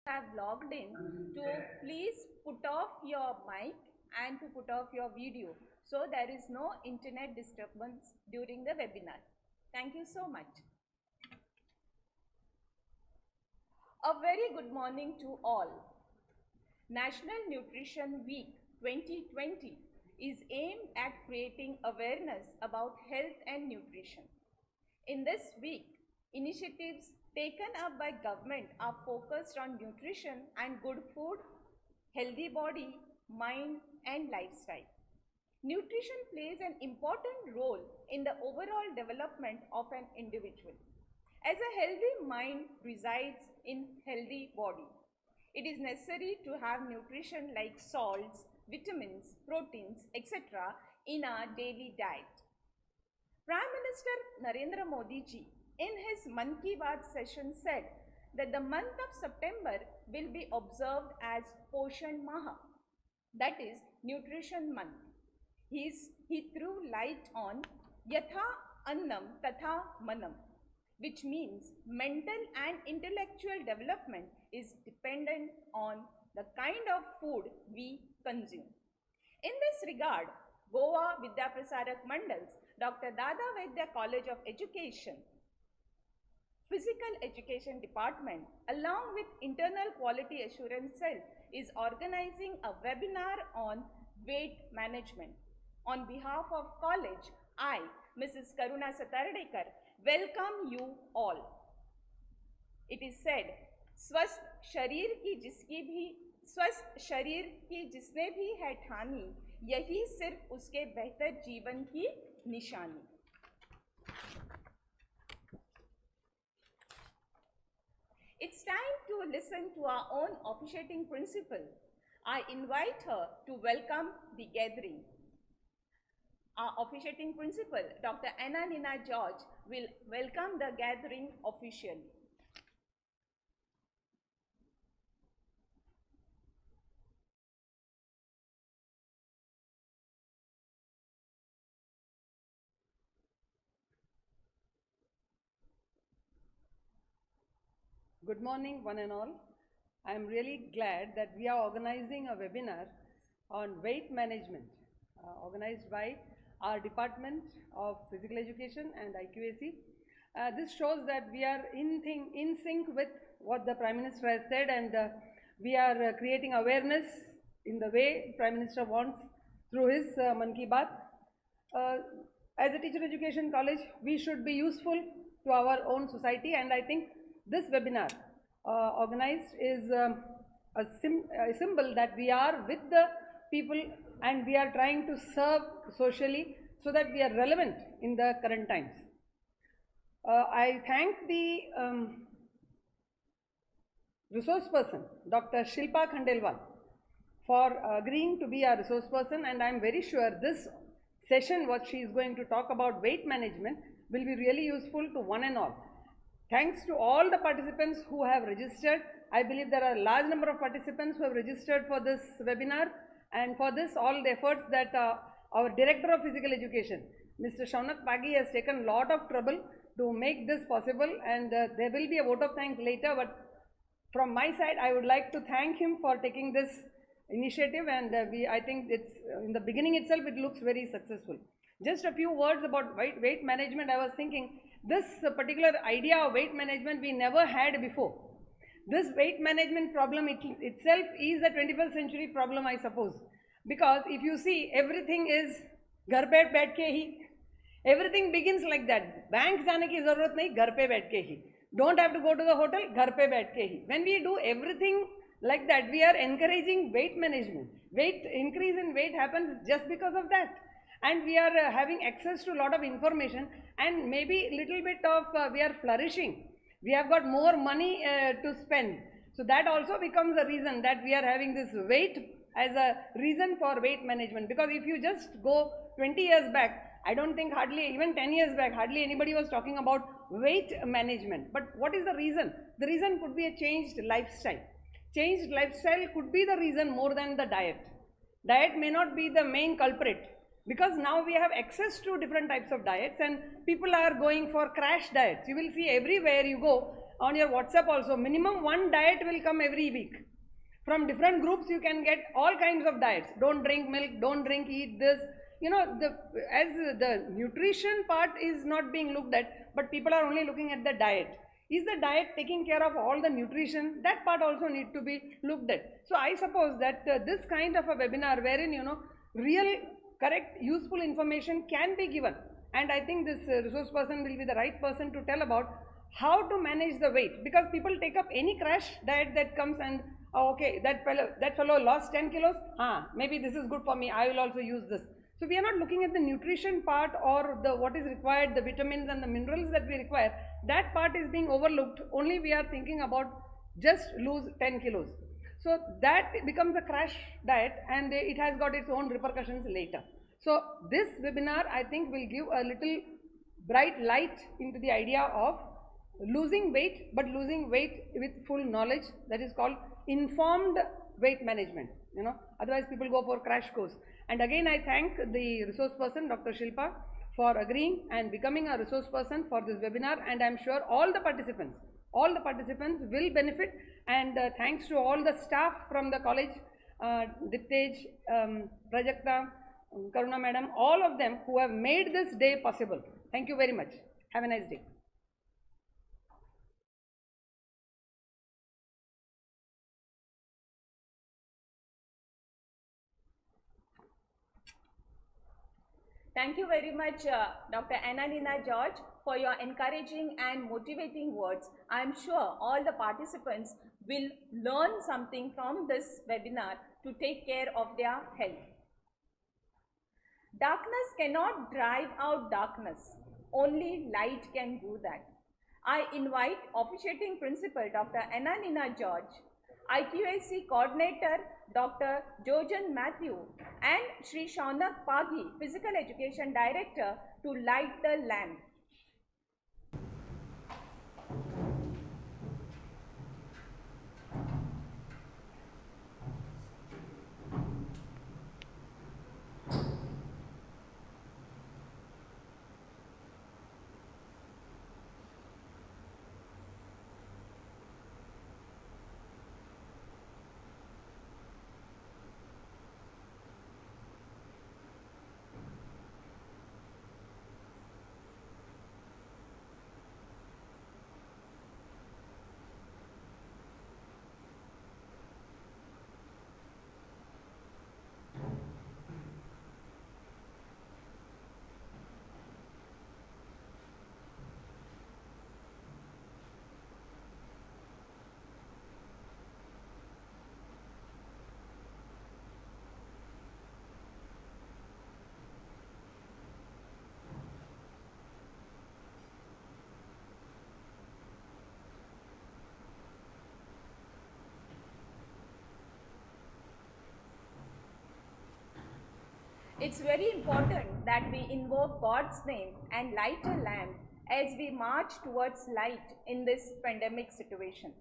have logged in to please put off your mic and to put off your video so there is no internet disturbance during the webinar. Thank you so much. A very good morning to all. National Nutrition Week 2020 is aimed at creating awareness about health and nutrition. In this week, initiatives taken up by government are focused on nutrition and good food, healthy body, mind and lifestyle. Nutrition plays an important role in the overall development of an individual. As a healthy mind resides in healthy body, it is necessary to have nutrition like salts, vitamins, proteins, etc. in our daily diet. Prime Minister Narendra Modi ji in his Mann Ki Baat session said that the month of September will be observed as Poshan Maha, that is Nutrition Month. He threw light on Yatha Annam Tatha Manam, which means mental and intellectual development is dependent on the kind of food we consume. In this regard, Goa Vidyaprasarak Mandal's Dr. Dada Vaidya College of Education, Physical Education Department, along with Internal Quality Assurance Cell, is organizing a webinar on weight management. On behalf of college, I, Mrs. Karuna Satardekar, welcome you all. It is said, स्वस्थ शरीर की जिसने भी है ठानी, यही सिर्फ उसके बेहतर जीवन की निशानी. It's time to listen to our own officiating principal. I invite her to welcome the gathering. Our officiating principal, Dr. Anna Nina George, will welcome the gathering officially. Good morning, one and all. I am really glad that we are organizing a webinar on weight management, organized by our Department of Physical Education and IQAC. This shows that we are in sync with what the Prime Minister has said, and we are creating awareness in the way Prime Minister wants through his Mann Ki Baat. As a teacher education college, we should be useful to our own society, and I think this webinar organized is a symbol that we are with the people and we are trying to serve socially so that we are relevant in the current times. I thank the resource person, Dr. Shilpa Khandelwal, for agreeing to be our resource person, and I am very sure this session, what she is going to talk about weight management, will be really useful to one and all. Thanks to all the participants who have registered. I believe there are a large number of participants who have registered for this webinar, and for this all the efforts that our Director of Physical Education, Mr. Shaunak Pagi, has taken a lot of trouble to make this possible, and there will be a vote of thanks later, but from my side I would like to thank him for taking this initiative, and I think it's in the beginning itself it looks very successful. Just a few words about weight management. I was thinking this particular idea of weight management we never had before. This weight management problem itself is a 21st century problem, I suppose, because if you see, everything is घर पे बैठ के ही, everything begins like that. Bank जाने की जरूरत नहीं, घर पे बैठ के ही. Don't have to go to the hotel, घर पे बैठ के ही. When we do everything like that, we are encouraging weight management. Increase in weight happens just because of that. And we are having access to a lot of information, and maybe little bit of we are flourishing. We have got more money to spend. So that also becomes a reason that we are having this weight as a reason for weight management. Because if you just go 20 years back, I don't think hardly, even 10 years back, hardly anybody was talking about weight management. But what is the reason? The reason could be a changed lifestyle. Changed lifestyle could be the reason more than the diet. Diet may not be the main culprit, because now we have access to different types of diets and people are going for crash diets. You will see everywhere you go, on your WhatsApp also. Minimum one diet will come every week. From different groups, you can get all kinds of diets. Don't drink milk, don't drink, eat this. You know, as the nutrition part is not being looked at, but people are only looking at the diet. Is the diet taking care of all the nutrition? That part also need to be looked at. So I suppose that this kind of a webinar wherein, you know, real, correct, useful information can be given. And I think this resource person will be the right person to tell about how to manage the weight, because people take up any crash diet that comes and, oh, okay, that fellow lost 10 kilos, maybe this is good for me, I will also use this. So we are not looking at the nutrition part or the what is required, the vitamins and the minerals that we require. That part is being overlooked. Only we are thinking about just lose 10 kilos. So that becomes a crash diet, and it has got its own repercussions later. So this webinar, I think, will give a little bright light into the idea of losing weight, but losing weight with full knowledge. That is called informed weight management. You know, otherwise people go for crash course. And again, I thank the resource person, Dr. Shilpa, for agreeing and becoming a resource person for this webinar. And I am sure all the participants will benefit. And thanks to all the staff from the college, Diptej, Prajakta, Karuna madam, all of them who have made this day possible. Thank you very much. Have a nice day. Thank you very much, Dr. Annalena George, for your encouraging and motivating words. I am sure all the participants will learn something from this webinar to take care of their health. Darkness cannot drive out darkness. Only light can do that. I invite officiating principal, Dr. Annalena George, IQAC coordinator, Dr. Jojan Matthew, and Shri Shaunak Pagi, physical education director, to light the lamp. It's very important that we invoke God's name and light a lamp as we march towards light in this pandemic situation.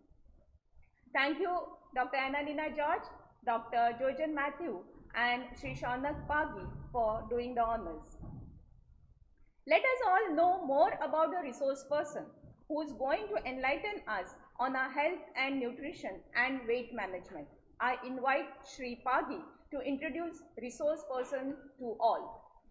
Thank you, Dr. Annalena George, Dr. Jojan Matthew, and Shri Shaunak Pagi for doing the honors. Let us all know more about a resource person who is going to enlighten us on our health and nutrition and weight management. I invite Shri Pagi to introduce resource person to all.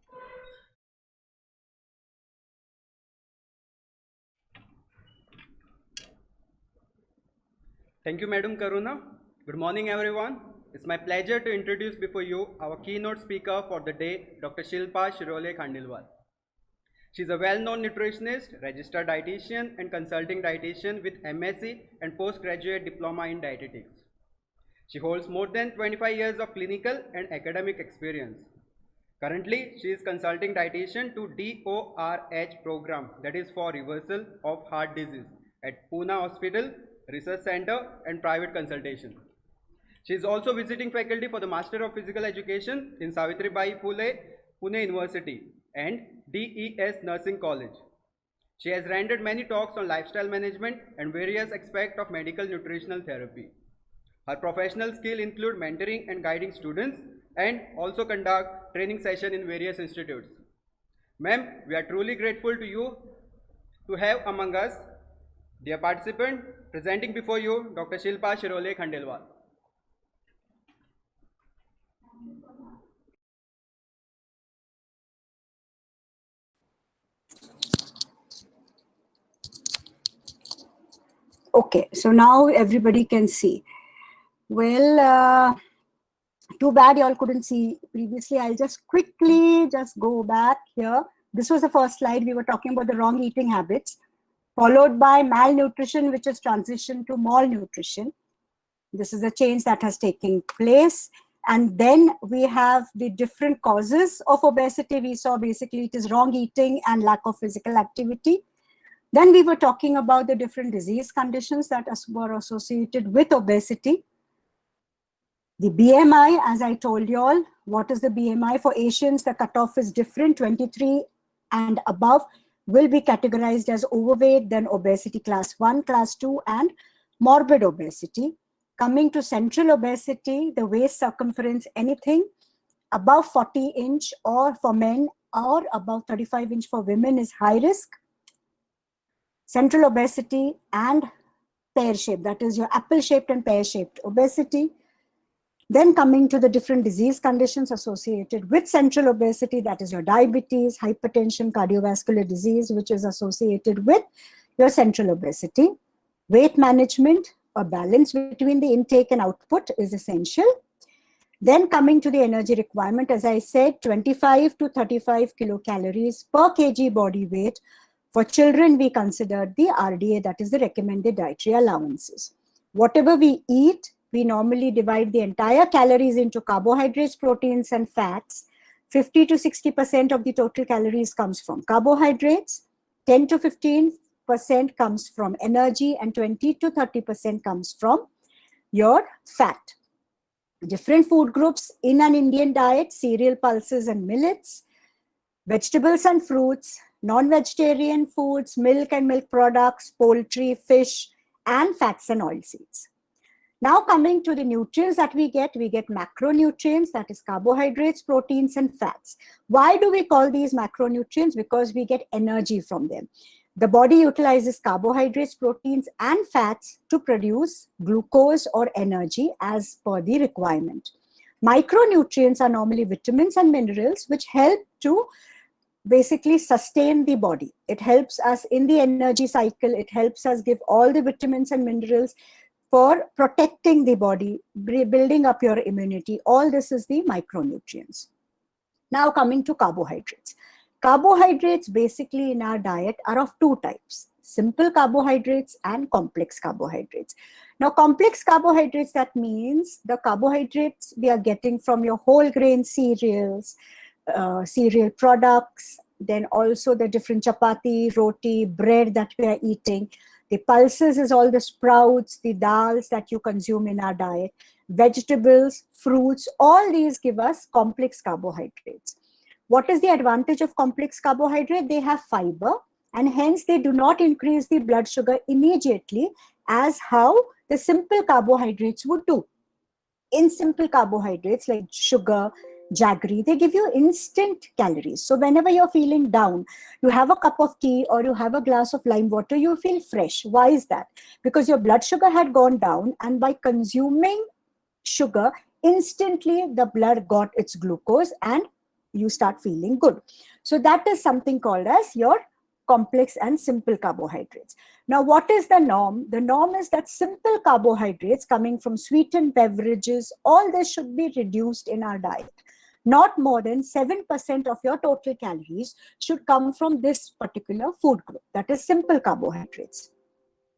Thank you, Madam Karuna. Good morning, everyone. It's my pleasure to introduce before you our keynote speaker for the day, Dr. Shilpa Shirole Khandelwal. She is a well-known nutritionist, registered dietitian, and consulting dietitian with MSc and postgraduate diploma in dietetics. She holds more than 25 years of clinical and academic experience. Currently, she is consulting dietitian to DORH program, that is for reversal of heart disease, at Pune Hospital, Research Center and private consultation. She is also visiting faculty for the Master of Physical Education in Savitribai Phule, Pune University and DES Nursing College. She has rendered many talks on lifestyle management and various aspects of medical nutritional therapy. Her professional skill include mentoring and guiding students and also conduct training sessions in various institutes. Ma'am, we are truly grateful to you to have among us Dear participant, presenting before you Dr. Shilpa Shirole Khandelwal. Okay, so now everybody can see. Well, too bad y'all couldn't see previously. I'll just quickly just go back here. This was the first slide. We were talking about the wrong eating habits, followed by malnutrition, which is transition to malnutrition. This is a change that has taken place. And then we have the different causes of obesity. We saw basically it is wrong eating and lack of physical activity. Then we were talking about the different disease conditions that were associated with obesity. The BMI, as I told you all, what is the BMI? For Asians, the cutoff is different. 23 and above will be categorized as overweight, then obesity class 1, class 2, and morbid obesity. Coming to central obesity, the waist circumference, anything above 40 inch or for men or above 35 inch for women is high risk. Central obesity and pear-shaped, that is your apple-shaped and pear-shaped obesity. Then coming to the different disease conditions associated with central obesity, that is your diabetes, hypertension, cardiovascular disease, which is associated with your central obesity. Weight management, a balance between the intake and output is essential. Then coming to the energy requirement, as I said, 25 to 35 kilocalories per kg body weight. For children, we consider the RDA, that is the recommended dietary allowances. Whatever we eat, we normally divide the entire calories into carbohydrates, proteins, and fats. 50 to 60% of the total calories comes from carbohydrates, 10 to 15% comes from energy, and 20 to 30% comes from your fat. Different food groups in an Indian diet: cereal, pulses, and millets, vegetables and fruits, non-vegetarian foods, milk and milk products, poultry, fish, and fats and oilseeds. Now coming to the nutrients that we get macronutrients, that is carbohydrates, proteins, and fats. Why do we call these macronutrients? Because we get energy from them. The body utilizes carbohydrates, proteins, and fats to produce glucose or energy as per the requirement. Micronutrients are normally vitamins and minerals which help to basically sustain the body. It helps us in the energy cycle. It helps us give all the vitamins and minerals for protecting the body, building up your immunity. All this is the micronutrients. Now coming to carbohydrates. Carbohydrates basically in our diet are of two types: simple carbohydrates and complex carbohydrates. Now complex carbohydrates, that means the carbohydrates we are getting from your whole grain cereals, cereal products, then also the different chapati, roti, bread that we are eating. The pulses is all the sprouts, the dals that you consume in our diet, vegetables, fruits, all these give us complex carbohydrates. What is the advantage of complex carbohydrate? They have fiber, and hence they do not increase the blood sugar immediately as how the simple carbohydrates would do. In simple carbohydrates like sugar, jaggery, they give you instant calories. So whenever you're feeling down, you have a cup of tea or you have a glass of lime water, you feel fresh. Why is that? Because your blood sugar had gone down, and by consuming sugar, instantly the blood got its glucose and you start feeling good. So that is something called as your complex and simple carbohydrates. Now, what is the norm? The norm is that simple carbohydrates coming from sweetened beverages, all this should be reduced in our diet. Not more than 7% of your total calories should come from this particular food group, that is simple carbohydrates.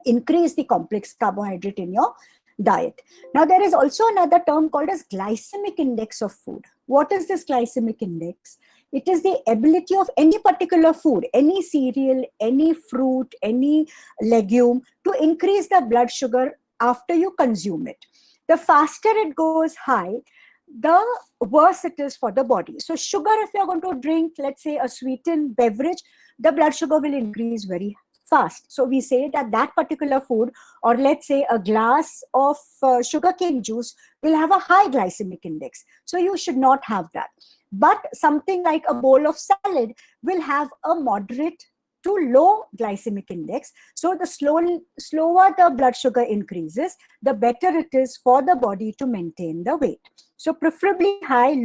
Increase the complex carbohydrate in your diet. Now, there is also another term called as glycemic index of food. What is this glycemic index? It is the ability of any particular food, any cereal, any fruit, any legume, to increase the blood sugar after you consume it. The faster it goes high, the worse it is for the body. So sugar, if you're going to drink, let's say a sweetened beverage, the blood sugar will increase very fast. So we say that that particular food, or let's say a glass of sugarcane juice, will have a high glycemic index. So you should not have that. But something like a bowl of salad will have a moderate to low glycemic index. So the slower the blood sugar increases, the better it is for the body to maintain the weight. So preferably have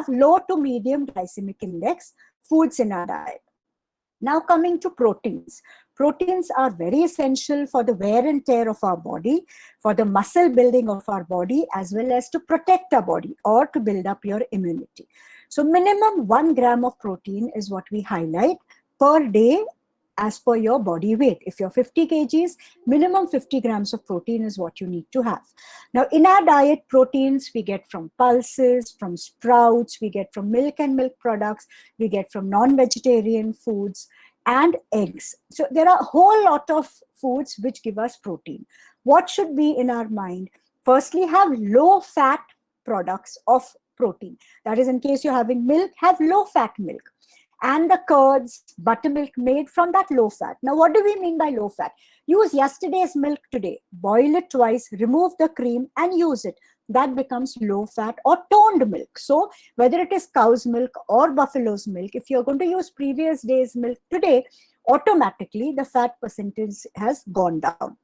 low to medium glycemic index foods in our diet. Now coming to proteins. Proteins are very essential for the wear and tear of our body, for the muscle building of our body, as well as to protect our body or to build up your immunity. So minimum 1 gram of protein is what we highlight per day as per your body weight. If you're 50 kgs, minimum 50 grams of protein is what you need to have. Now in our diet, proteins we get from pulses, from sprouts, we get from milk and milk products, we get from non-vegetarian foods and eggs. So there are a whole lot of foods which give us protein. What should be in our mind? Firstly, have low fat products of protein. That is, in case you're having milk, have low fat milk. And the curds, buttermilk made from that low fat. Now, what do we mean by low fat? Use yesterday's milk today, boil it twice, remove the cream and use it. That becomes low fat or toned milk. So whether it is cow's milk or buffalo's milk, if you're going to use previous day's milk today, automatically the fat percentage has gone down.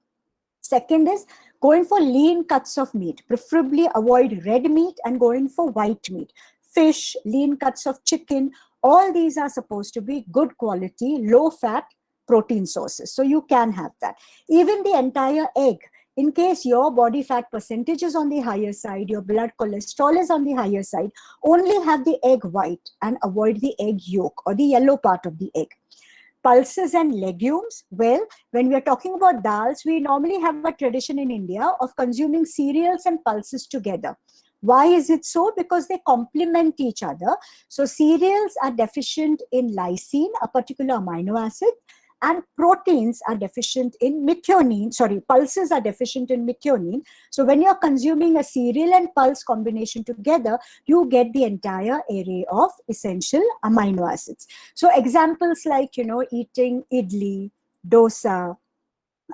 Second is going for lean cuts of meat. Preferably avoid red meat and going for white meat. Fish, lean cuts of chicken, all these are supposed to be good quality, low fat protein sources. So you can have that. Even the entire egg, in case your body fat percentage is on the higher side, your blood cholesterol is on the higher side, only have the egg white and avoid the egg yolk or the yellow part of the egg. Pulses and legumes, well, when we are talking about dals, we normally have a tradition in India of consuming cereals and pulses together. Why is it so? Because they complement each other. So cereals are deficient in lysine, a particular amino acid, and proteins are deficient in methionine. Pulses are deficient in methionine. So when you're consuming a cereal and pulse combination together, you get the entire array of essential amino acids. So examples like, eating idli, dosa,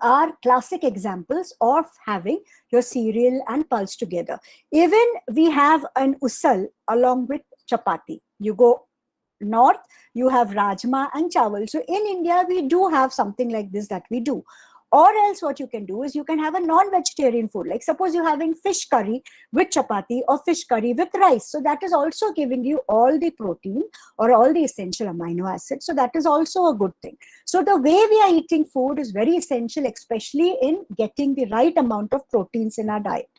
are classic examples of having your cereal and pulse together. Even we have an usal along with chapati. You go north, you have rajma and chawal. So in India, we do have something like this that we do. Or else what you can do is you can have a non-vegetarian food. Like suppose you're having fish curry with chapati or fish curry with rice. So that is also giving you all the protein or all the essential amino acids. So that is also a good thing. So the way we are eating food is very essential, especially in getting the right amount of proteins in our diet.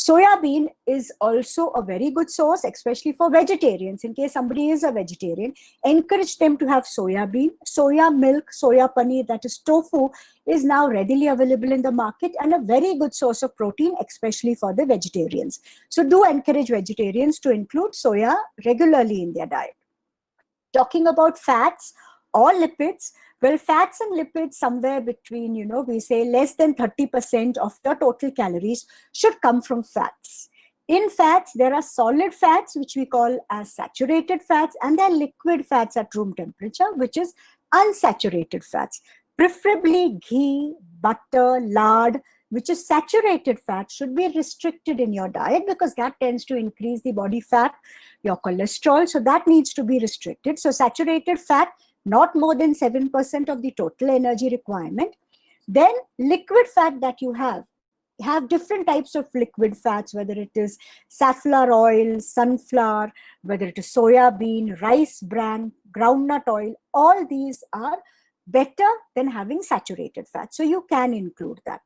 Soya bean is also a very good source, especially for vegetarians. In case somebody is a vegetarian, encourage them to have soya bean. Soya milk, soya paneer, that is tofu, is now readily available in the market and a very good source of protein, especially for the vegetarians. So do encourage vegetarians to include soya regularly in their diet. Talking about fats or lipids, well, fats and lipids somewhere between, we say less than 30% of the total calories should come from fats. In fats, there are solid fats, which we call as saturated fats, and there are liquid fats at room temperature, which is unsaturated fats. Preferably ghee, butter, lard, which is saturated fat, should be restricted in your diet because that tends to increase the body fat, your cholesterol. So that needs to be restricted. So saturated fat, not more than 7% of the total energy requirement. Then liquid fat that you have different types of liquid fats, whether it is safflower oil, sunflower, whether it is soya bean, rice bran, groundnut oil, all these are better than having saturated fat. So you can include that.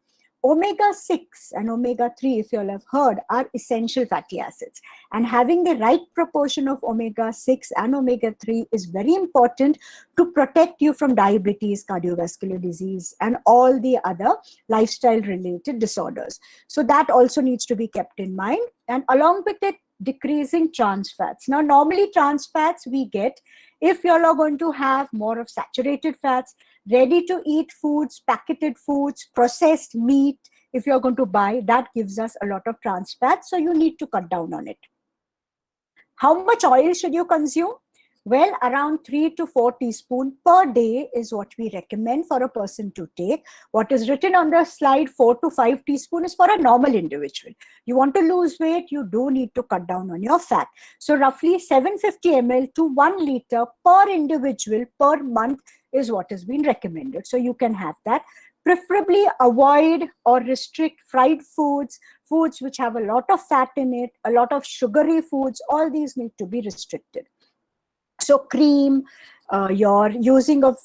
Omega-6 and omega-3, if you all have heard, are essential fatty acids. And having the right proportion of omega-6 and omega-3 is very important to protect you from diabetes, cardiovascular disease, and all the other lifestyle-related disorders. So that also needs to be kept in mind. And along with it, decreasing trans fats. Now, normally trans fats we get if you're going to have more of saturated fats, ready-to-eat foods, packeted foods, processed meat, if you're going to buy, that gives us a lot of trans fats, so you need to cut down on it. How much oil should you consume? Well, around 3 to 4 teaspoons per day is what we recommend for a person to take. What is written on the slide, 4 to 5 teaspoons, is for a normal individual. You want to lose weight, you do need to cut down on your fat. So roughly 750 ml to 1 liter per individual per month is what has been recommended. So you can have that. Preferably avoid or restrict fried foods, foods which have a lot of fat in it, a lot of sugary foods. All these need to be restricted. So cream, your using of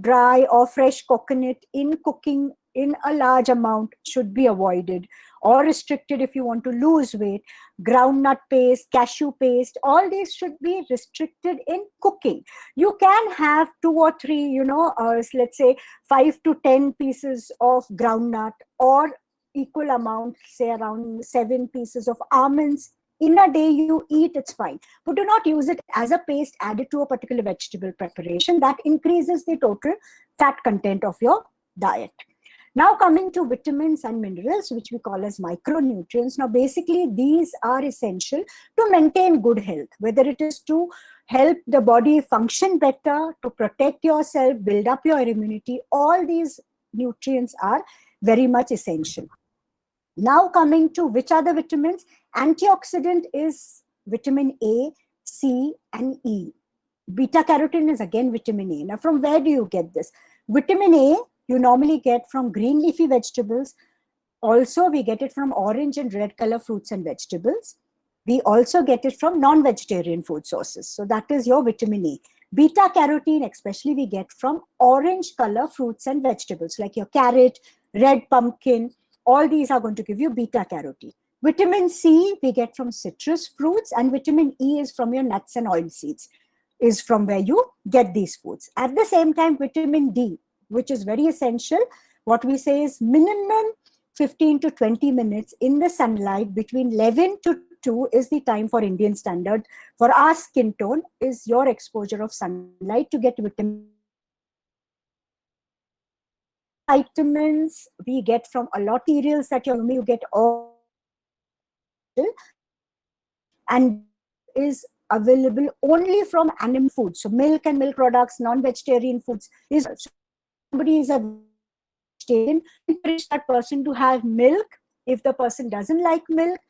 dry or fresh coconut in cooking in a large amount should be avoided or restricted if you want to lose weight. Groundnut paste, cashew paste, all these should be restricted in cooking. You can have 2 or 3, let's say 5 to 10 pieces of groundnut, or equal amount, say around 7 pieces of almonds in a day you eat, it's fine. But do not use it as a paste added to a particular vegetable preparation. That increases the total fat content of your diet. Now coming to vitamins and minerals, which we call as micronutrients. Now basically these are essential to maintain good health, whether it is to help the body function better, to protect yourself, build up your immunity. All these nutrients are very much essential. Now coming to which are the vitamins. Antioxidant is vitamin A, C, and E. Beta carotene is again vitamin A. Now from where do you get this? Vitamin A you normally get from green leafy vegetables. Also we get it from orange and red color fruits and vegetables. We also get it from non-vegetarian food sources. So that is your vitamin A. Beta carotene especially we get from orange color fruits and vegetables like your carrot, red pumpkin. All these are going to give you beta carotene. Vitamin C we get from citrus fruits, and vitamin E is from your nuts and oil seeds, is from where you get these foods. At the same time, vitamin D, which is very essential, what we say is minimum 15 to 20 minutes in the sunlight between 11 to 2 is the time for Indian standard. For our skin tone is your exposure of sunlight to get vitamin. Vitamins we get from a lot of cereals that you get all, and is available only from animal foods. So milk and milk products, non-vegetarian foods. Is somebody is a vegetarian, encourage that person to have milk. If the person doesn't like milk,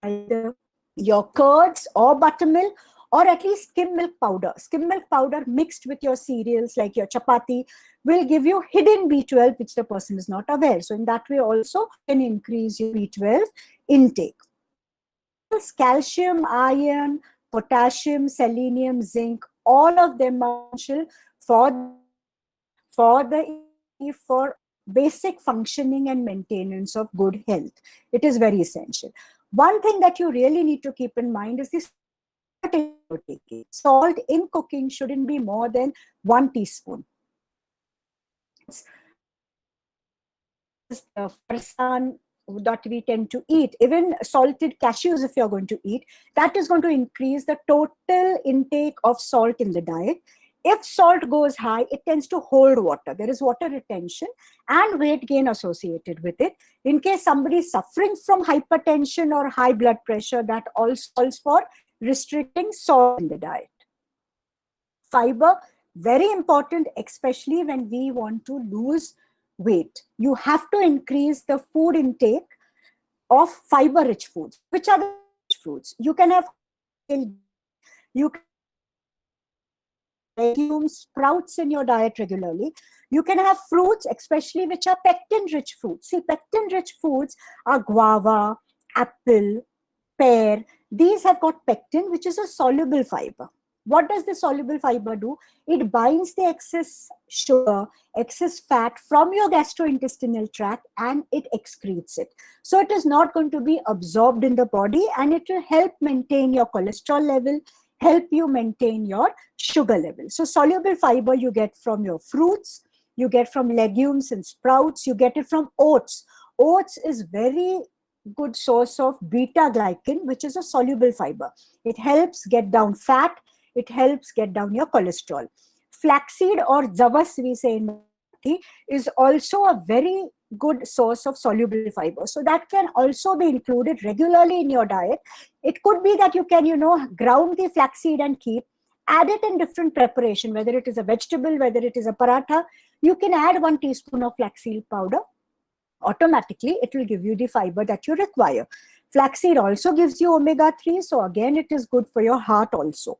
either your curds or buttermilk, or at least skim milk powder. Skim milk powder mixed with your cereals like your chapati will give you hidden B12, which the person is not aware. So in that way also can increase your B12 intake. Calcium, iron, potassium, selenium, zinc, all of them are essential for basic functioning and maintenance of good health. It is very essential. One thing that you really need to keep in mind is this: salt in cooking shouldn't be more than 1 teaspoon. Farsan that we tend to eat, even salted cashews if you're going to eat, that is going to increase the total intake of salt in the diet. If salt goes high, it tends to hold water. There is water retention and weight gain associated with it. In case somebody is suffering from hypertension or high blood pressure, that also calls for restricting salt in the diet. Fiber, very important, especially when we want to lose weight. You have to increase the food intake of fiber-rich foods. Which are the rich foods? You can have legumes, sprouts in your diet regularly. You can have fruits, especially which are pectin-rich foods. See, pectin-rich foods are guava, apple, pear. These have got pectin, which is a soluble fiber. What does the soluble fiber do? It binds the excess sugar, excess fat from your gastrointestinal tract, and it excretes it. So it is not going to be absorbed in the body, and it will help maintain your cholesterol level, help you maintain your sugar level. So soluble fiber you get from your fruits, you get from legumes and sprouts, you get it from oats. Oats is very good source of beta glycan, which is a soluble fiber. It helps get down fat. It helps get down your cholesterol. Flaxseed or javas, we say, body is also a very good source of soluble fiber. So that can also be included regularly in your diet. It could be that you can, ground the flaxseed and keep, add it in different preparation, whether it is a vegetable, whether it is a paratha. You can add 1 teaspoon of flaxseed powder. Automatically, it will give you the fiber that you require. Flaxseed also gives you omega-3, so again, it is good for your heart also.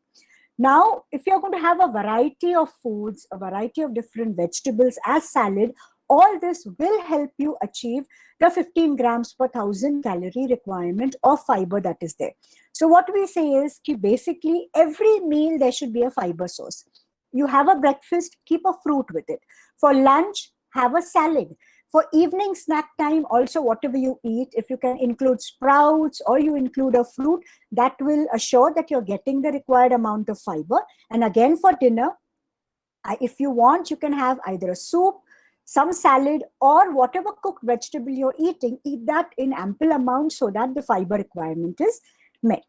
Now, if you're going to have a variety of foods, a variety of different vegetables as salad, all this will help you achieve the 15 grams per 1000 calorie requirement of fiber that is there. So what we say is that basically every meal there should be a fiber source. You have a breakfast, keep a fruit with it. For lunch, have a salad. For evening snack time, also whatever you eat, if you can include sprouts or you include a fruit, that will assure that you're getting the required amount of fiber. And again, for dinner, if you want, you can have either a soup, some salad, or whatever cooked vegetable you're eating, eat that in ample amount so that the fiber requirement is met.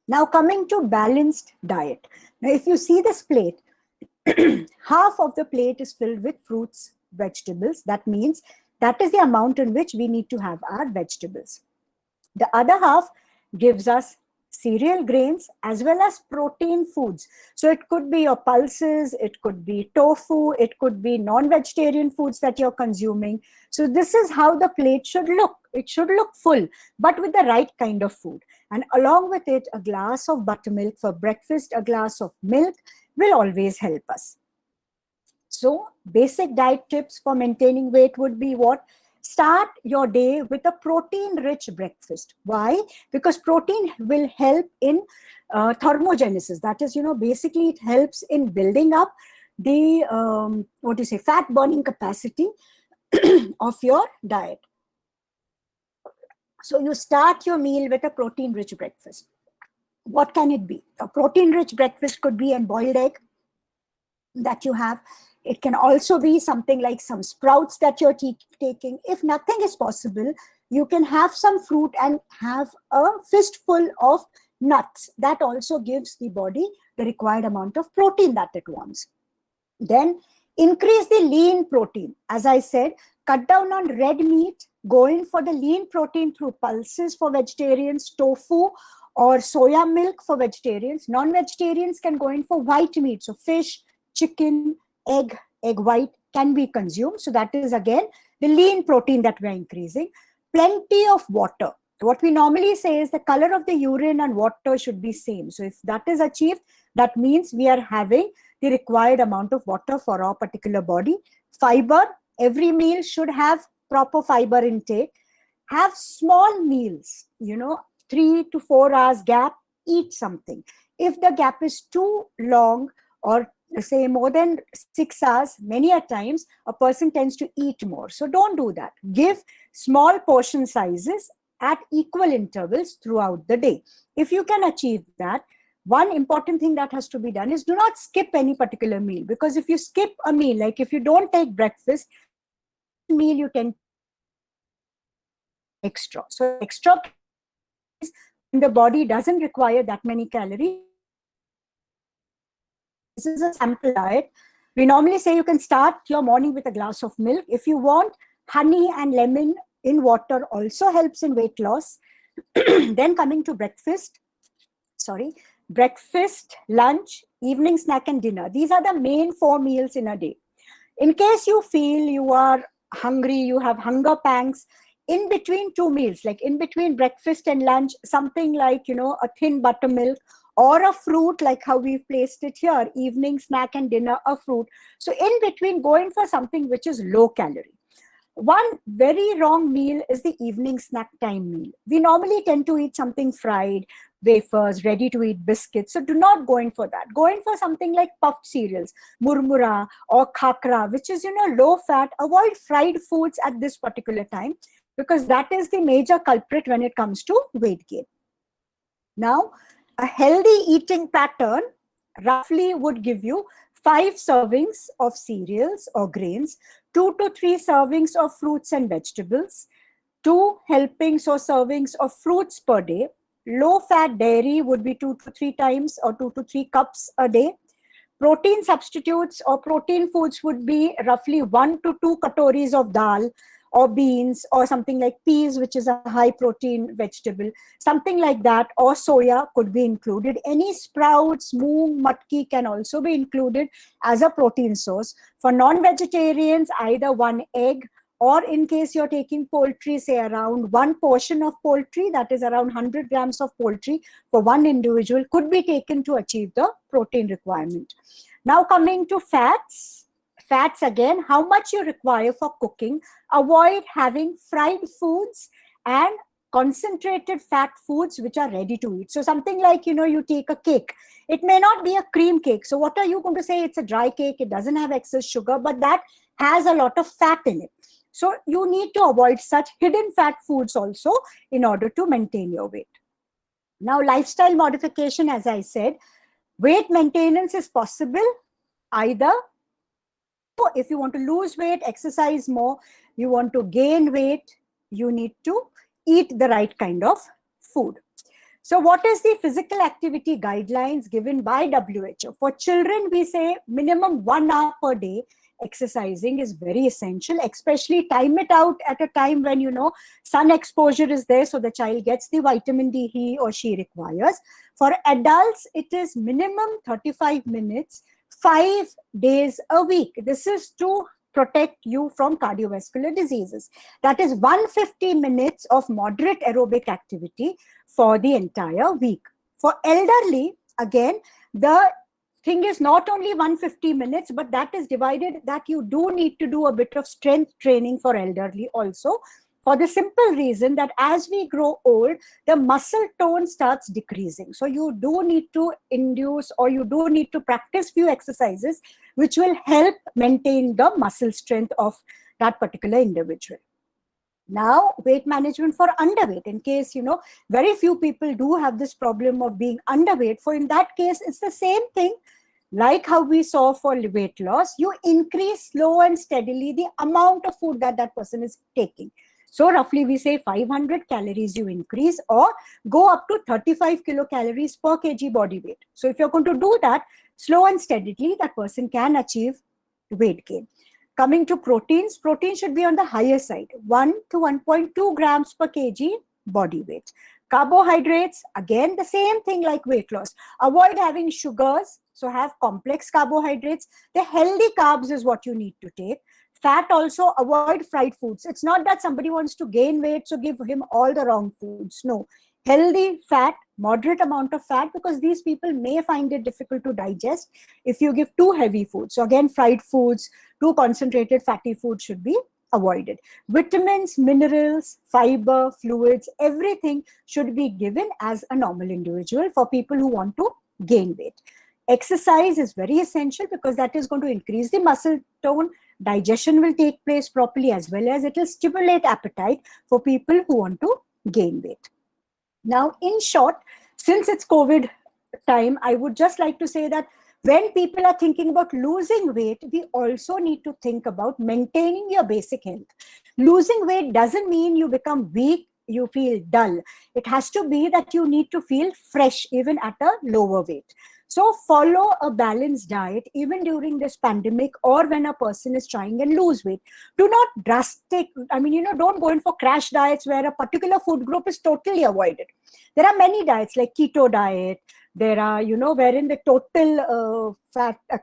Now coming to balanced diet. Now if you see this plate, half of the plate is filled with fruits, vegetables. That means that is the amount in which we need to have our vegetables. The other half gives us cereal grains as well as protein foods. So it could be your pulses, it could be tofu, it could be non-vegetarian foods that you're consuming. So this is how the plate should look. It should look full, but with the right kind of food. And along with it, a glass of buttermilk for breakfast, a glass of milk will always help us. So basic diet tips for maintaining weight would be what? Start your day with a protein-rich breakfast. Why? Because protein will help in thermogenesis. That is, basically it helps in building up the, fat burning capacity of your diet. So you start your meal with a protein-rich breakfast. What can it be? A protein-rich breakfast could be a boiled egg that you have. It can also be something like some sprouts that you're taking. If nothing is possible, you can have some fruit and have a fistful of nuts. That also gives the body the required amount of protein that it wants. Then increase the lean protein. As I said, cut down on red meat, go in for the lean protein through pulses for vegetarians, tofu or soya milk for vegetarians. Non-vegetarians can go in for white meat, so fish, chicken, egg white can be consumed. So that is again the lean protein that we're increasing. Plenty of water. What we normally say is the color of the urine and water should be same. So if that is achieved, that means we are having the required amount of water for our particular body. Fiber, every meal should have proper fiber intake. Have small meals, 3 to 4 hours gap, eat something. If the gap is too long or say more than 6 hours, many a times a person tends to eat more. So don't do that. Give small portion sizes at equal intervals throughout the day. If you can achieve that, one important thing that has to be done is do not skip any particular meal, because if you skip a meal, like if you don't take breakfast, meal you tend extra. So extra, the body doesn't require that many calories. This is a sample diet. We normally say you can start your morning with a glass of milk. If you want, honey and lemon in water also helps in weight loss. Then coming to breakfast, lunch, evening snack and dinner. These are the main 4 meals in a day. In case you feel you are hungry, you have hunger pangs, in between 2 meals, like in between breakfast and lunch, something like, a thin buttermilk, or a fruit like how we've placed it here, evening snack and dinner, a fruit. So in between, going for something which is low calorie. One very wrong meal is the evening snack time meal. We normally tend to eat something fried, wafers, ready to eat biscuits. So do not go in for that. Go in for something like puffed cereals, murmura or khakra, which is, low fat. Avoid fried foods at this particular time, because that is the major culprit when it comes to weight gain. Now, a healthy eating pattern roughly would give you 5 servings of cereals or grains, 2 to 3 servings of fruits and vegetables, 2 helpings or servings of fruits per day. Low-fat dairy would be 2 to 3 times or 2 to 3 cups a day. Protein substitutes or protein foods would be roughly 1 to 2 katoris of dal or beans or something like peas, which is a high protein vegetable, something like that, or soya could be included. Any sprouts, moong, matki can also be included as a protein source. For non-vegetarians, either 1 egg, or in case you're taking poultry, say around 1 portion of poultry, that is around 100 grams of poultry for one individual, could be taken to achieve the protein requirement. Now coming to fats. Fats again, how much you require for cooking. Avoid having fried foods and concentrated fat foods which are ready to eat. So something like, you take a cake. It may not be a cream cake. So what are you going to say? It's a dry cake. It doesn't have excess sugar, but that has a lot of fat in it. So you need to avoid such hidden fat foods also in order to maintain your weight. Now, lifestyle modification, as I said, weight maintenance is possible either if you want to lose weight, exercise more, you want to gain weight, you need to eat the right kind of food. So what is the physical activity guidelines given by WHO? For children, we say minimum 1 hour per day exercising is very essential, especially time it out at a time when, sun exposure is there, so the child gets the vitamin D he or she requires. For adults, it is minimum 35 minutes, 5 days a week. This is to protect you from cardiovascular diseases. That is 150 minutes of moderate aerobic activity for the entire week. For elderly, again, the thing is not only 150 minutes, but that is divided that you do need to do a bit of strength training for elderly also, for the simple reason that as we grow old, the muscle tone starts decreasing. So you do need to induce or you do need to practice few exercises which will help maintain the muscle strength of that particular individual. Now, weight management for underweight, in case, very few people do have this problem of being underweight. For in that case, it's the same thing. Like how we saw for weight loss, you increase slow and steadily the amount of food that that person is taking. So roughly we say 500 calories you increase or go up to 35 kilocalories per kg body weight. So if you're going to do that, slow and steadily, that person can achieve weight gain. Coming to proteins, protein should be on the higher side, 1 to 1.2 grams per kg body weight. Carbohydrates, again, the same thing like weight loss. Avoid having sugars, so have complex carbohydrates. The healthy carbs is what you need to take. Fat also, avoid fried foods. It's not that somebody wants to gain weight, so give him all the wrong foods. No, healthy fat, moderate amount of fat, because these people may find it difficult to digest if you give too heavy foods. So again, fried foods, too concentrated fatty foods should be avoided. Vitamins, minerals, fiber, fluids, everything should be given as a normal individual for people who want to gain weight. Exercise is very essential because that is going to increase the muscle tone. Digestion will take place properly, as well as it will stimulate appetite for people who want to gain weight. Now, in short, since it's COVID time, I would just like to say that when people are thinking about losing weight, we also need to think about maintaining your basic health. Losing weight doesn't mean you become weak, you feel dull. It has to be that you need to feel fresh even at a lower weight. So follow a balanced diet even during this pandemic or when a person is trying and lose weight. Do not don't go in for crash diets where a particular food group is totally avoided. There are many diets like keto diet. There are, wherein the total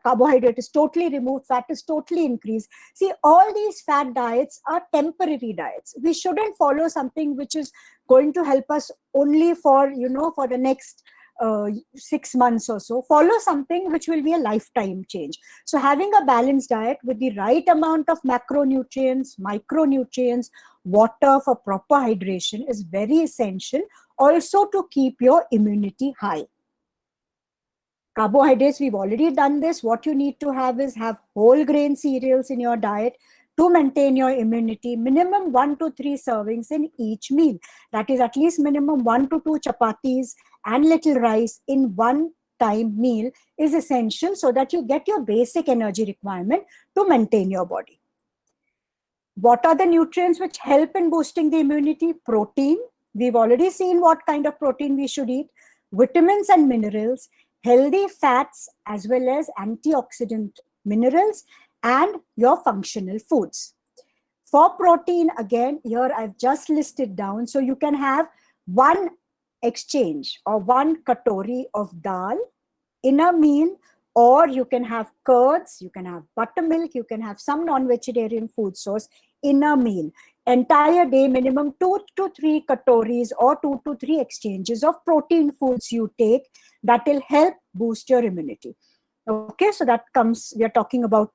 carbohydrate is totally removed, fat is totally increased. See, all these fat diets are temporary diets. We shouldn't follow something which is going to help us only for, for the next 6 months or so. Follow something which will be a lifetime change. So having a balanced diet with the right amount of macronutrients, micronutrients, water for proper hydration is very essential also to keep your immunity high. Carbohydrates, we've already done this. What you need to have is have whole grain cereals in your diet to maintain your immunity. Minimum 1 to 3 servings in each meal. That is at least minimum 1 to 2 chapatis and little rice in one time meal is essential so that you get your basic energy requirement to maintain your body. What are the nutrients which help in boosting the immunity? Protein. We've already seen what kind of protein we should eat. Vitamins and minerals. healthy fats as well as antioxidant minerals, and your functional foods. For protein, again, here I've just listed down. So you can have one exchange or one katori of dal in a meal, or you can have curds, you can have buttermilk, you can have some non-vegetarian food source in a meal. Entire day, minimum 2 to 3 katoris or 2 to 3 exchanges of protein foods you take that will help boost your immunity. Okay, so that comes, we are talking about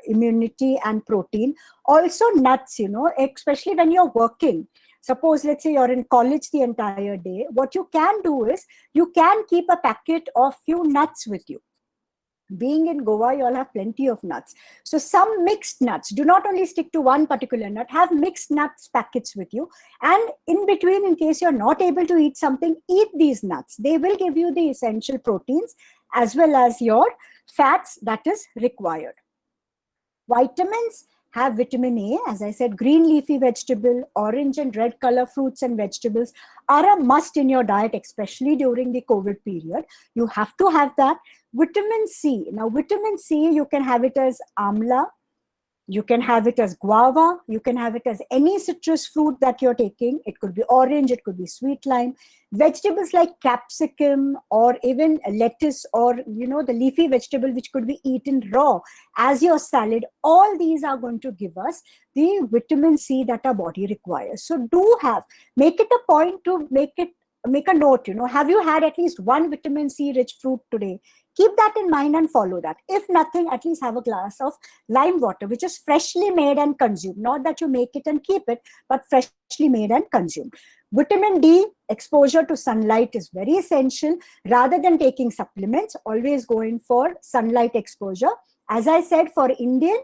immunity and protein. Also nuts, especially when you're working. Suppose, let's say you're in college the entire day. What you can do is, you can keep a packet of few nuts with you. Being in Goa, you all have plenty of nuts. So some mixed nuts. Do not only stick to one particular nut. Have mixed nuts packets with you. And in between, in case you're not able to eat something, eat these nuts. They will give you the essential proteins as well as your fats that is required. Vitamins, have vitamin A. As I said, green leafy vegetable, orange and red color fruits and vegetables are a must in your diet, especially during the COVID period. You have to have that. Vitamin C. Now, vitamin C, you can have it as amla, you can have it as guava, you can have it as any citrus fruit that you're taking. It could be orange, it could be sweet lime. Vegetables like capsicum or even lettuce, or the leafy vegetable which could be eaten raw as your salad. All these are going to give us the vitamin C that our body requires. So make it a point to make a note, have you had at least one vitamin C rich fruit today? Keep that in mind and follow that. If nothing, at least have a glass of lime water, which is freshly made and consumed. Not that you make it and keep it, but freshly made and consumed. Vitamin D, exposure to sunlight is very essential. Rather than taking supplements, always go in for sunlight exposure. As I said, for Indian,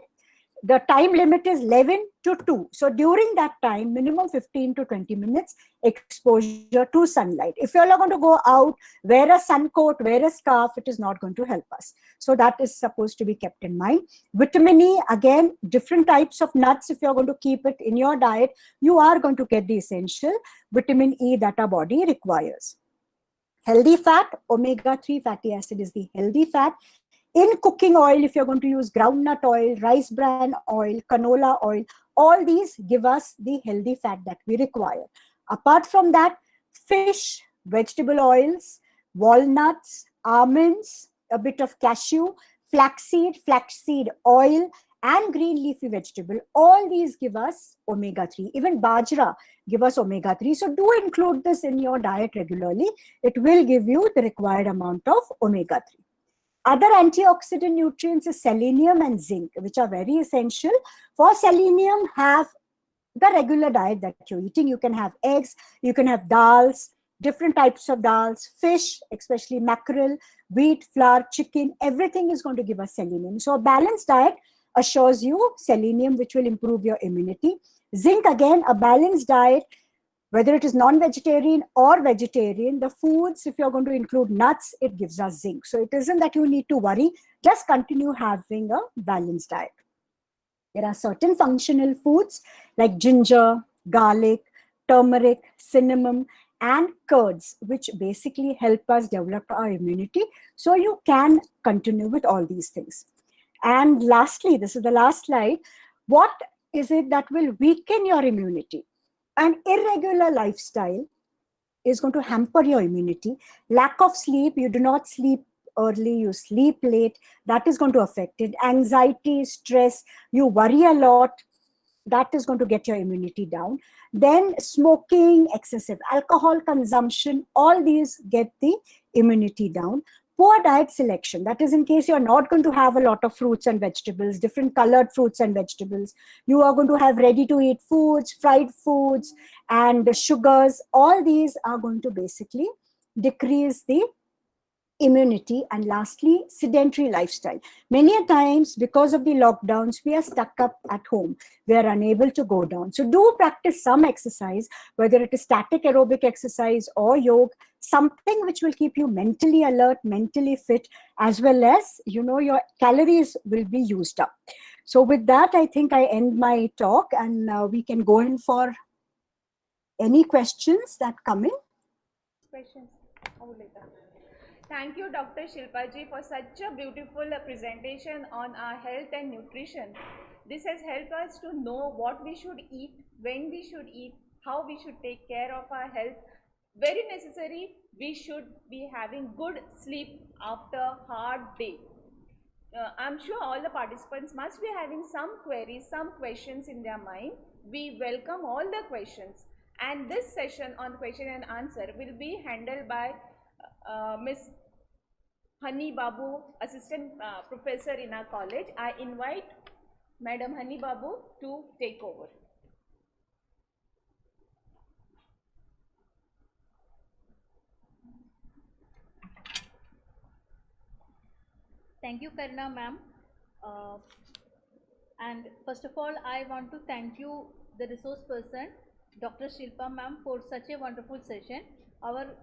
the time limit is 11 to 2. So during that time, minimum 15 to 20 minutes exposure to sunlight. If you're going to go out, wear a sun coat, wear a scarf, it is not going to help us. So that is supposed to be kept in mind. Vitamin E, again, different types of nuts. If you're going to keep it in your diet, you are going to get the essential vitamin E that our body requires. Healthy fat, omega-3 fatty acid is the healthy fat. In cooking oil, if you're going to use groundnut oil, rice bran oil, canola oil, all these give us the healthy fat that we require. Apart from that, fish, vegetable oils, walnuts, almonds, a bit of cashew, flaxseed oil, and green leafy vegetable, all these give us omega-3. Even bajra give us omega-3. So do include this in your diet regularly. It will give you the required amount of omega-3. Other antioxidant nutrients is selenium and zinc, which are very essential. For selenium, have the regular diet that you're eating. You can have eggs, you can have dals, different types of dals, fish, especially mackerel, wheat, flour, chicken, everything is going to give us selenium. So a balanced diet assures you selenium, which will improve your immunity. Zinc, again, a balanced diet, whether it is non-vegetarian or vegetarian, the foods, if you're going to include nuts, it gives us zinc. So it isn't that you need to worry, just continue having a balanced diet. There are certain functional foods like ginger, garlic, turmeric, cinnamon, and curds, which basically help us develop our immunity. So you can continue with all these things. And lastly, this is the last slide. What is it that will weaken your immunity? An irregular lifestyle is going to hamper your immunity. Lack of sleep, you do not sleep early, you sleep late, that is going to affect it. Anxiety, stress, you worry a lot, that is going to get your immunity down. Then smoking, excessive alcohol consumption, all these get the immunity down. Poor diet selection, that is in case you're not going to have a lot of fruits and vegetables, different colored fruits and vegetables. You are going to have ready-to-eat foods, fried foods, and sugars. All these are going to basically decrease the immunity. And lastly, sedentary lifestyle. Many a times, because of the lockdowns, we are stuck up at home. We are unable to go down. So do practice some exercise, whether it is static aerobic exercise or yoga, something which will keep you mentally alert, mentally fit, as well as, your calories will be used up. So with that, I think I end my talk, and we can go in for any questions that come in. Questions? Thank you, Dr. Shilpa ji, for such a beautiful presentation on our health and nutrition. This has helped us to know what we should eat, when we should eat, how we should take care of our health. Very necessary, we should be having good sleep after hard day. I'm sure all the participants must be having some queries, some questions in their mind. We welcome all the questions. And this session on question and answer will be handled by Ms. Hani Babu, Assistant Professor in our college. I invite Madam Hani Babu to take over. Thank you, Karna ma'am. And first of all, I want to thank you, the resource person, Dr. Shilpa ma'am, for such a wonderful session. Our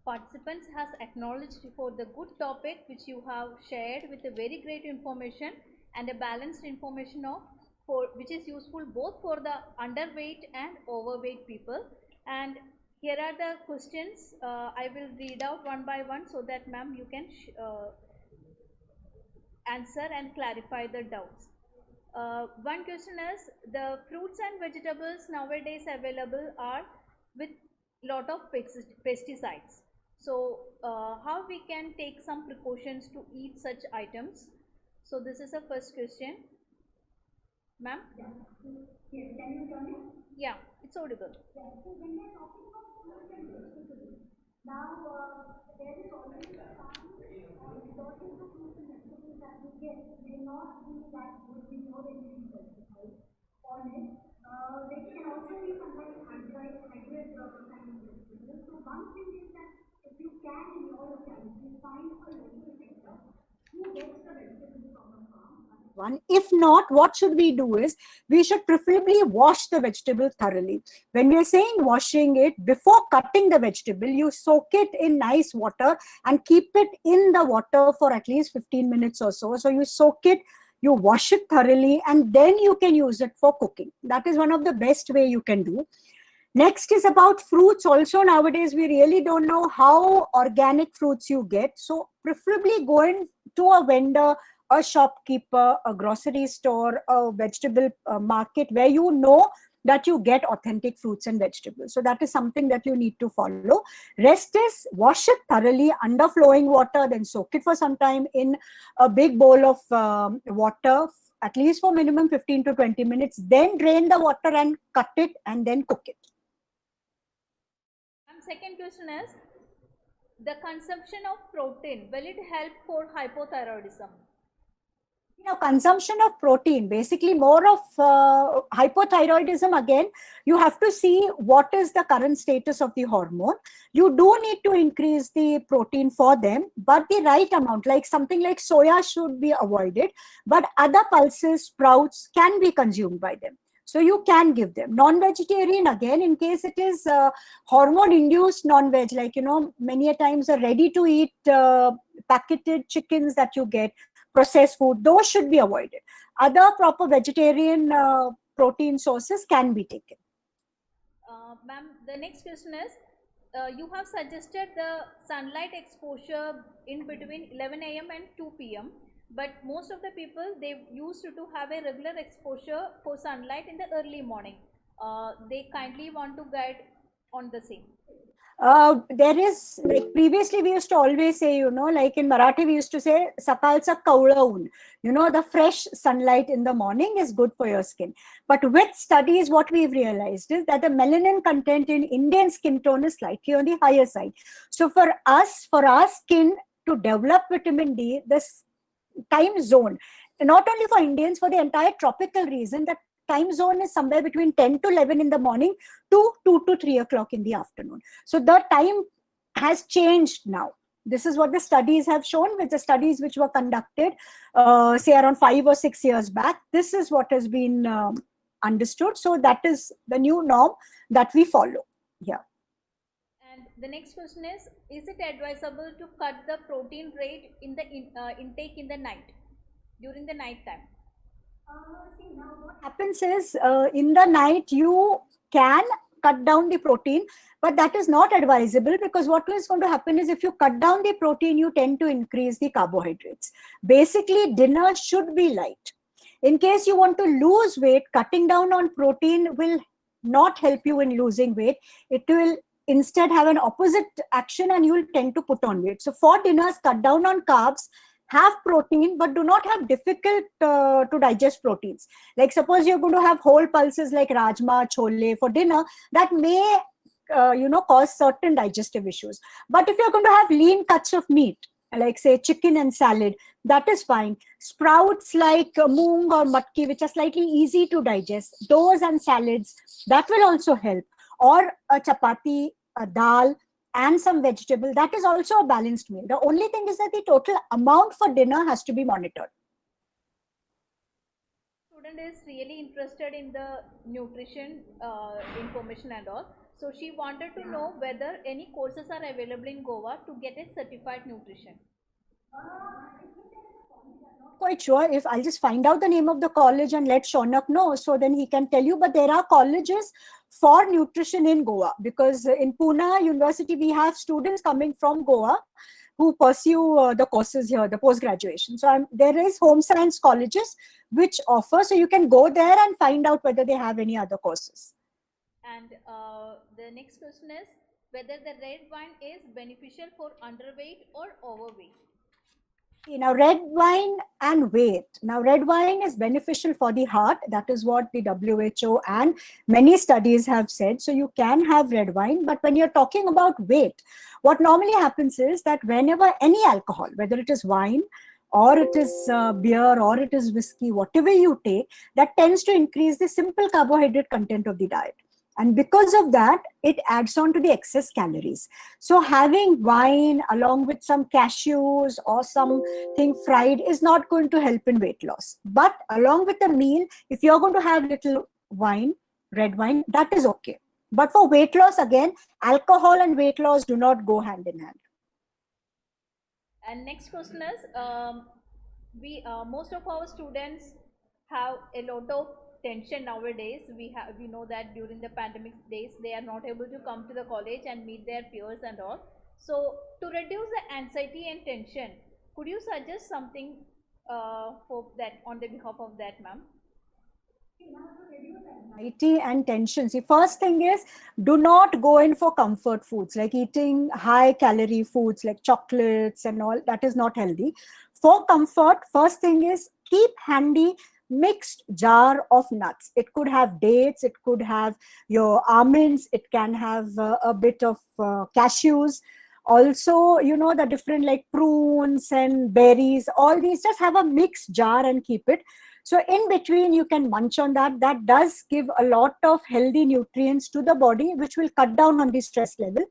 participants has acknowledged for the good topic which you have shared with a very great information and a balanced information of which is useful both for the underweight and overweight people. And here are the questions. I will read out one by one so that ma'am you can answer and clarify the doubts. One question is, the fruits and vegetables nowadays available are with lot of pesticides. So how we can take some precautions to eat such items? So this is the first question. Ma'am? Yes, can you hear me? Yeah, it's audible. Yeah, so when we are talking about fruits and vegetables, now there is always a chance resorting to fruits and vegetables that we get may not be that good without any pesticides on it. They can also be sometimes hybrid kind of vegetables. So one thing is that if you can in your locality find a local sector who gets the vegetables from a farm. One. If not, what should we do is we should preferably wash the vegetable thoroughly. When we are saying washing it, before cutting the vegetable, you soak it in nice water and keep it in the water for at least 15 minutes or so. So you soak it, you wash it thoroughly, and then you can use it for cooking. That is one of the best way you can do. Next is about fruits. Also nowadays we really don't know how organic fruits you get. So preferably go in to a vendor, a shopkeeper, a grocery store, a vegetable market where you know that you get authentic fruits and vegetables. So that is something that you need to follow. Rest is wash it thoroughly under flowing water, then soak it for some time in a big bowl of water, at least for minimum 15 to 20 minutes, then drain the water and cut it and then cook it. Second question is, the consumption of protein, will it help for hypothyroidism? Consumption of protein, basically more of hypothyroidism. Again, you have to see what is the current status of the hormone. You do need to increase the protein for them, but the right amount, like something like soya should be avoided, but other pulses, sprouts can be consumed by them. So you can give them. Non-vegetarian, again, in case it is hormone-induced non-veg, like, many a times the ready-to-eat packeted chickens that you get, processed food, those should be avoided. Other proper vegetarian protein sources can be taken. Ma'am, the next question is, you have suggested the sunlight exposure in between 11 a.m. and 2 p.m. But most of the people, they used to have a regular exposure for sunlight in the early morning. They kindly want to guide on the same. There is, like previously we used to always say, like in Marathi we used to say sakalcha kaulaun, the fresh sunlight in the morning is good for your skin. But with studies, what we've realized is that the melanin content in Indian skin tone is slightly on the higher side. So for our skin to develop vitamin D, this time zone, not only for Indians, for the entire tropical region, that time zone is somewhere between 10 to 11 in the morning to 2 to 3 o'clock in the afternoon. So the time has changed now. This is what the studies have shown, with the studies which were conducted, say around 5 or 6 years back. This is what has been understood. So that is the new norm that we follow here. And the next question is it advisable to cut the protein rate in the intake in the night, during the night time? See, now what happens is in the night you can cut down the protein, But that is not advisable, because what is going to happen is if you cut down the protein, you tend to increase the carbohydrates. Basically, dinner should be light. In case you want to lose weight, cutting down on protein will not help you in losing weight. It will instead have an opposite action, and you will tend to put on weight. So for dinners, cut down on carbs, have protein, but do not have difficult to digest proteins. Like suppose you're going to have whole pulses like rajma, chole for dinner, that may cause certain digestive issues. But if you're going to have lean cuts of meat, like say chicken and salad, that is fine. Sprouts like moong or matki, which are slightly easy to digest, those and salads, that will also help. Or a chapati, a dal, and some vegetable, that is also a balanced meal. The only thing is that the total amount for dinner has to be monitored. Student is really interested in the nutrition information and all. So she wanted to know whether any courses are available in Goa to get a certified nutrition. Quite sure. If I'll just find out the name of the college and let Shaunak know, so then he can tell you. But there are colleges for nutrition in Goa, because in Pune University we have students coming from Goa who pursue the courses here, the post-graduation. So there is home science colleges which offer, so you can go there and find out whether they have any other courses. And the next question is whether the red wine is beneficial for underweight or overweight. Now, red wine and weight. Now, red wine is beneficial for the heart. That is what the WHO and many studies have said. So you can have red wine. But when you're talking about weight, what normally happens is that whenever any alcohol, whether it is wine or it is beer or it is whiskey, whatever you take, that tends to increase the simple carbohydrate content of the diet. And because of that, it adds on to the excess calories. So having wine along with some cashews or something fried is not going to help in weight loss. But along with the meal, if you're going to have little wine, red wine, that is okay. But for weight loss, again, alcohol and weight loss do not go hand in hand. And next question is, most of our students have a lot of tension nowadays. We know that during the pandemic days they are not able to come to the college and meet their peers and all. So to reduce the anxiety and tension, could you suggest something for that on the behalf of that, ma'am? Anxiety and tension. See, first thing is, do not go in for comfort foods like eating high calorie foods like chocolates and all. That is not healthy. For comfort, first thing is keep handy mixed jar of nuts. It could have dates, it could have your almonds, it can have a bit of cashews. Also, the different like prunes and berries, all these, just have a mixed jar and keep it. So in between, you can munch on that. That does give a lot of healthy nutrients to the body, which will cut down on the stress level,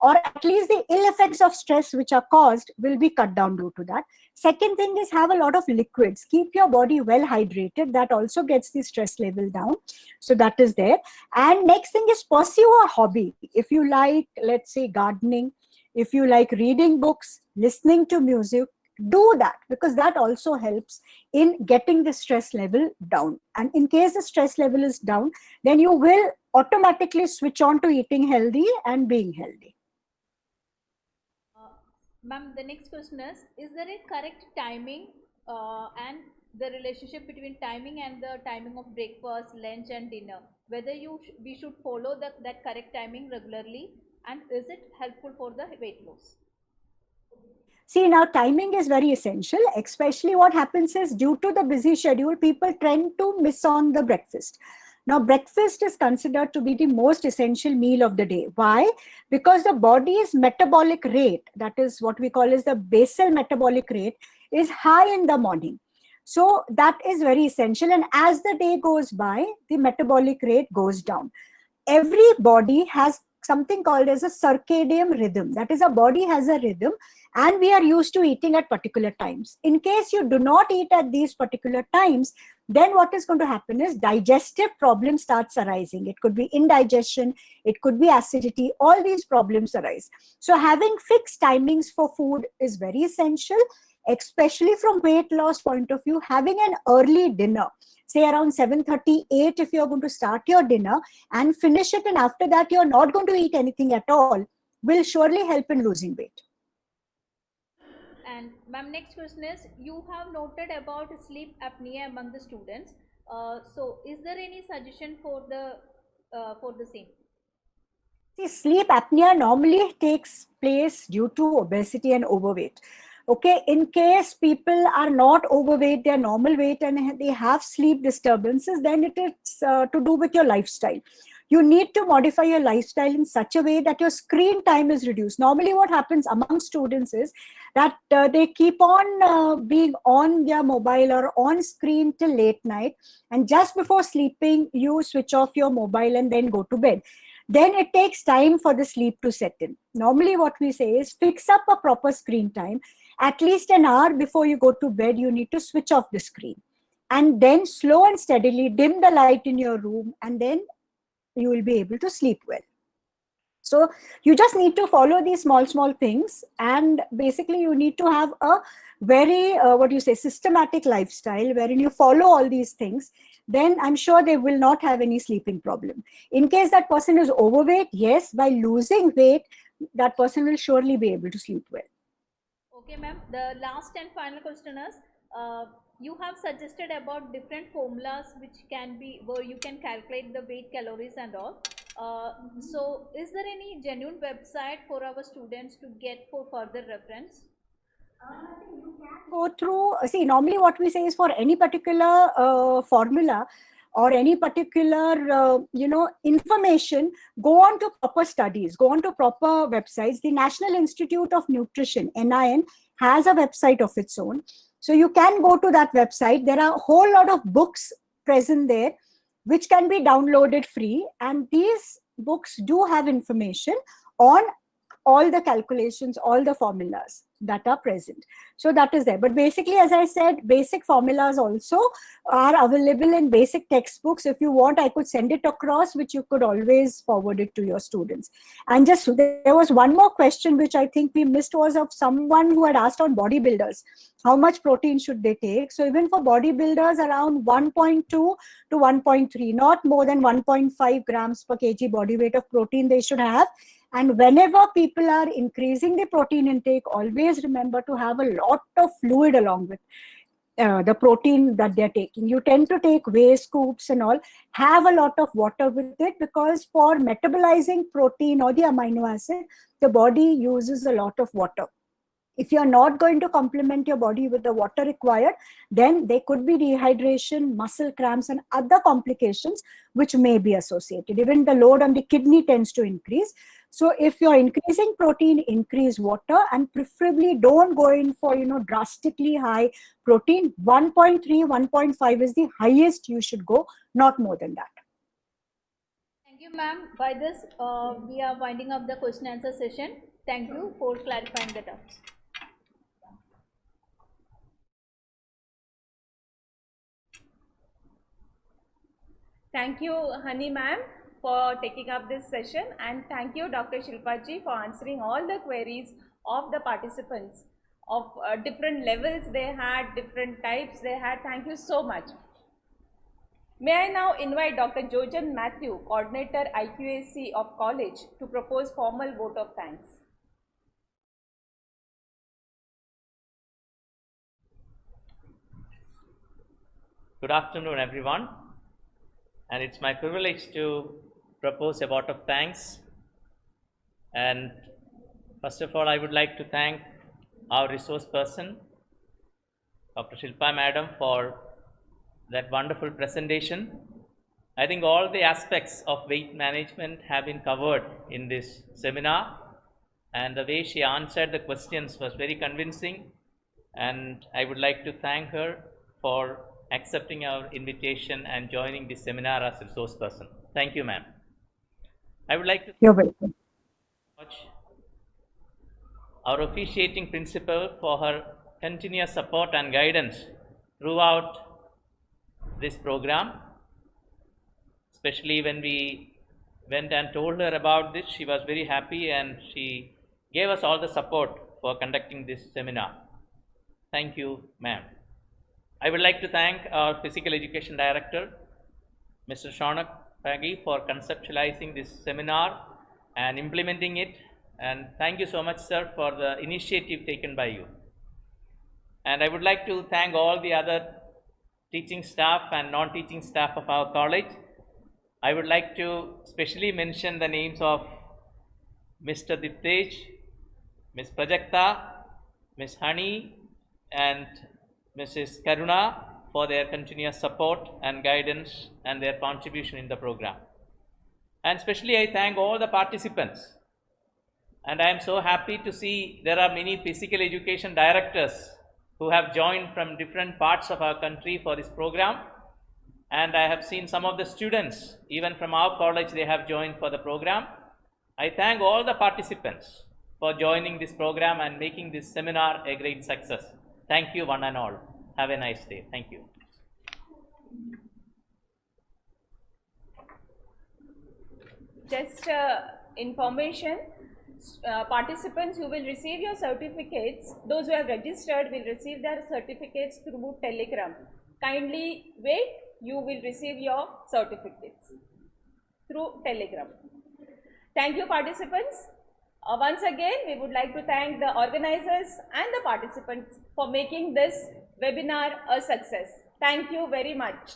or at least the ill effects of stress which are caused will be cut down due to that. Second thing is have a lot of liquids. Keep your body well hydrated. That also gets the stress level down. So that is there. And next thing is pursue a hobby. If you like, let's say, gardening, if you like reading books, listening to music, do that, because that also helps in getting the stress level down. And in case the stress level is down, then you will automatically switch on to eating healthy and being healthy. Ma'am, the next question is there a correct timing and the relationship between timing and the timing of breakfast, lunch and dinner? Whether we should follow that correct timing regularly, and is it helpful for the weight loss? See, now timing is very essential. Especially what happens is, due to the busy schedule, people tend to miss on the breakfast. Now, breakfast is considered to be the most essential meal of the day. Why? Because the body's metabolic rate, that is what we call as the basal metabolic rate, is high in the morning. So that is very essential. And as the day goes by, the metabolic rate goes down. Every body has something called as a circadian rhythm. That is, a body has a rhythm, and we are used to eating at particular times. In case you do not eat at these particular times, then what is going to happen is digestive problems starts arising. It could be indigestion, it could be acidity, all these problems arise. So having fixed timings for food is very essential, especially from weight loss point of view, having an early dinner, say around 7:38, if you're going to start your dinner and finish it, and after that you're not going to eat anything at all, will surely help in losing weight. And ma'am, next question is, you have noted about sleep apnea among the students. So is there any suggestion for the same? See, sleep apnea normally takes place due to obesity and overweight. Okay, in case people are not overweight, they're normal weight and they have sleep disturbances, then it is to do with your lifestyle. You need to modify your lifestyle in such a way that your screen time is reduced. Normally what happens among students is that they keep on being on their mobile or on screen till late night, and just before sleeping you switch off your mobile and then go to bed. Then it takes time for the sleep to set in. Normally what we say is fix up a proper screen time. At least an hour before you go to bed, you need to switch off the screen. And then slow and steadily dim the light in your room, and then you will be able to sleep well. So you just need to follow these small things, and basically you need to have a very, systematic lifestyle wherein you follow all these things. Then I'm sure they will not have any sleeping problem. In case that person is overweight, yes, by losing weight, that person will surely be able to sleep well. Okay, ma'am. The last and final question is, you have suggested about different formulas where you can calculate the weight, calories and all. So is there any genuine website for our students to get for further reference? Go through, see, normally what we say is for any particular formula or any particular information, go on to proper studies, go on to proper websites. The National Institute of Nutrition, NIN, has a website of its own. So you can go to that website. There are a whole lot of books present there which can be downloaded free, and these books do have information on all the calculations, all the formulas that are present. So that is there. But basically, as I said, basic formulas also are available in basic textbooks. If you want, I could send it across, which you could always forward it to your students. And just there was one more question which I think we missed, was of someone who had asked on bodybuilders, how much protein should they take? So even for bodybuilders, around 1.2 to 1.3, not more than 1.5 grams per kg body weight of protein they should have. And whenever people are increasing the protein intake, always remember to have a lot of fluid along with the protein that they're taking. You tend to take whey scoops and all, have a lot of water with it, because for metabolizing protein or the amino acid, the body uses a lot of water. If you're not going to complement your body with the water required, then there could be dehydration, muscle cramps, and other complications which may be associated. Even the load on the kidney tends to increase. So if you're increasing protein, increase water, and preferably don't go in for, drastically high protein. 1.3, 1.5 is the highest you should go, not more than that. Thank you, ma'am. By this, we are winding up the question answer session. Thank you for clarifying the doubts. Thank you, Honey ma'am, for taking up this session, and thank you, Dr. Shilpa ji, for answering all the queries of the participants of different levels they had, different types they had. Thank you so much. May I now invite Dr. Jojan Matthew, Coordinator IQAC of college, to propose formal vote of thanks. Good afternoon, everyone. And it's my privilege to propose a vote of thanks. And first of all, I would like to thank our resource person, Dr. Shilpa Madam, for that wonderful presentation. I think all the aspects of weight management have been covered in this seminar, and the way she answered the questions was very convincing, and I would like to thank her for accepting our invitation and joining this seminar as a resource person. Thank you, ma'am. I would like to You're welcome. thank our officiating principal for her continuous support and guidance throughout this program. Especially when we went and told her about this, she was very happy and she gave us all the support for conducting this seminar. Thank you, ma'am. I would like to thank our Physical Education Director, Mr. Shaunak Paggi, for conceptualizing this seminar and implementing it. And thank you so much, sir, for the initiative taken by you. And I would like to thank all the other teaching staff and non-teaching staff of our college. I would like to specially mention the names of Mr. Diptej, Ms. Prajakta, Ms. Hani, and Mrs. Karuna for their continuous support and guidance and their contribution in the program. And especially I thank all the participants. And I am so happy to see there are many physical education directors who have joined from different parts of our country for this program. And I have seen some of the students, even from our college, they have joined for the program. I thank all the participants for joining this program and making this seminar a great success. Thank you one and all. Have a nice day. Thank you. Just information, participants who will receive your certificates, those who have registered will receive their certificates through Telegram. Kindly wait, you will receive your certificates through Telegram. Thank you, participants. Once again, we would like to thank the organizers and the participants for making this webinar a success. Thank you very much.